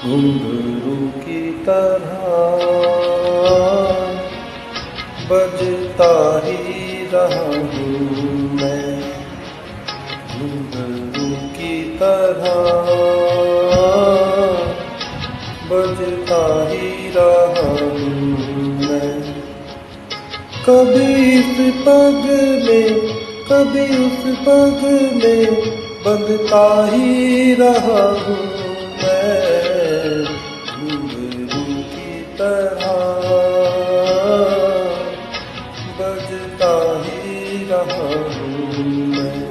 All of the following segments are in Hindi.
घुंघरू की तरह बजता ही रहा हूँ मैं, घुंघरू की तरह बजता ही रहा हूँ मैं। कभी इस पग में कभी उस पग में बंधता ही रहा हूँ मैं, घुंघरू की तरह बजता ही रहा हूँ मैं।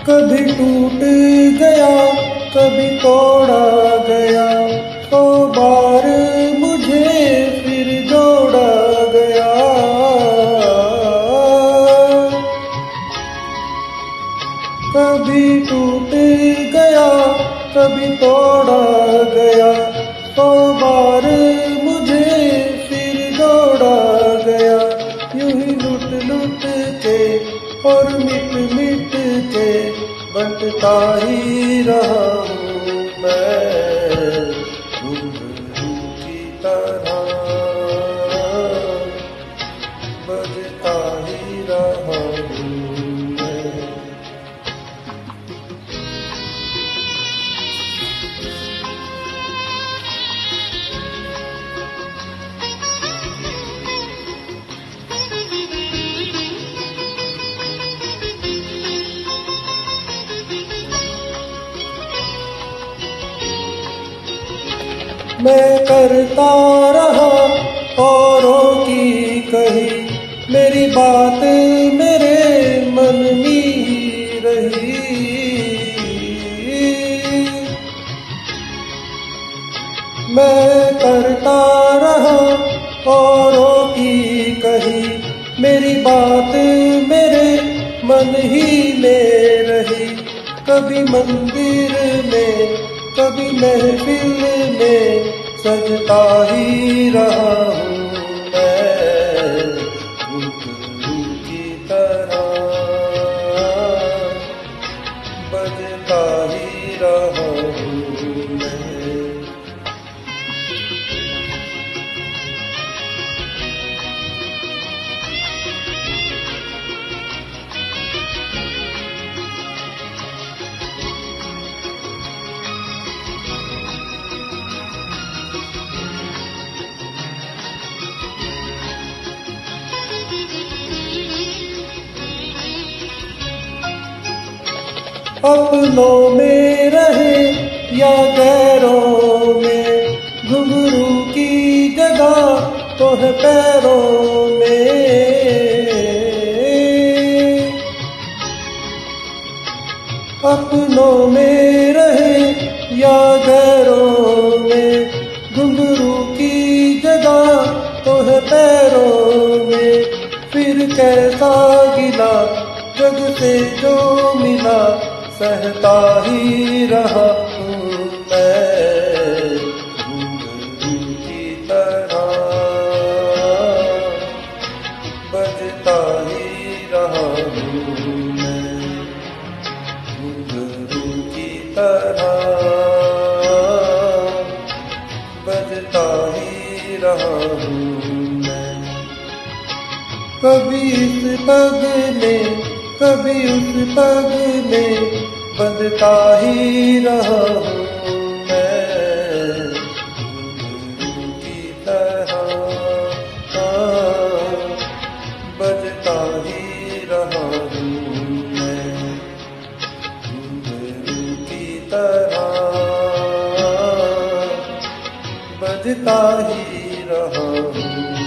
कभी टूट गया कभी तोड़ा गया, 100 बार मुझे फिर जोड़ा गया। कभी टूट गया कभी तोड़ा गया, 100 बार मुझे फिर जोड़ा गया। यूं ही लुट लुट के और मिट मिट के बंटता ही रहा हूँ मैं, घुंघरू की तरह बजता ही रहा हूँ मैं। मैं करता रहा औरों की कही, मेरी बात मेरे मन में ही रही। मैं करता रहा औरों की कही, मेरी बात मेरे मन ही में रही। कभी मंदिर में कभी महफिल में सजता ही रहा हूँ मैं, घुंघरू की तरह बजता ही रहा हूँ मैं। अपनों में रहे या गैरों में, घुंघरू की जगह तो है पैरों में। अपनों में रहे या गैरों में, घुंघरू की जगह तो है पैरों में। फिर कैसा गिला जग से जो मिला, सहता ही रहा हूँ मैं, घुंघरू की तरह बजता ही रहा हूँ मैं, घुंघरू की तरह बजता ही रहा हूँ मैं। कभी इस पग में कभी उस पग में बंधता ही रहा हूँ मैं, घुंघरू की तरह बजता ही रहा हूँ मैं, घुंघरू की तरह बजता ही रहा हूँ।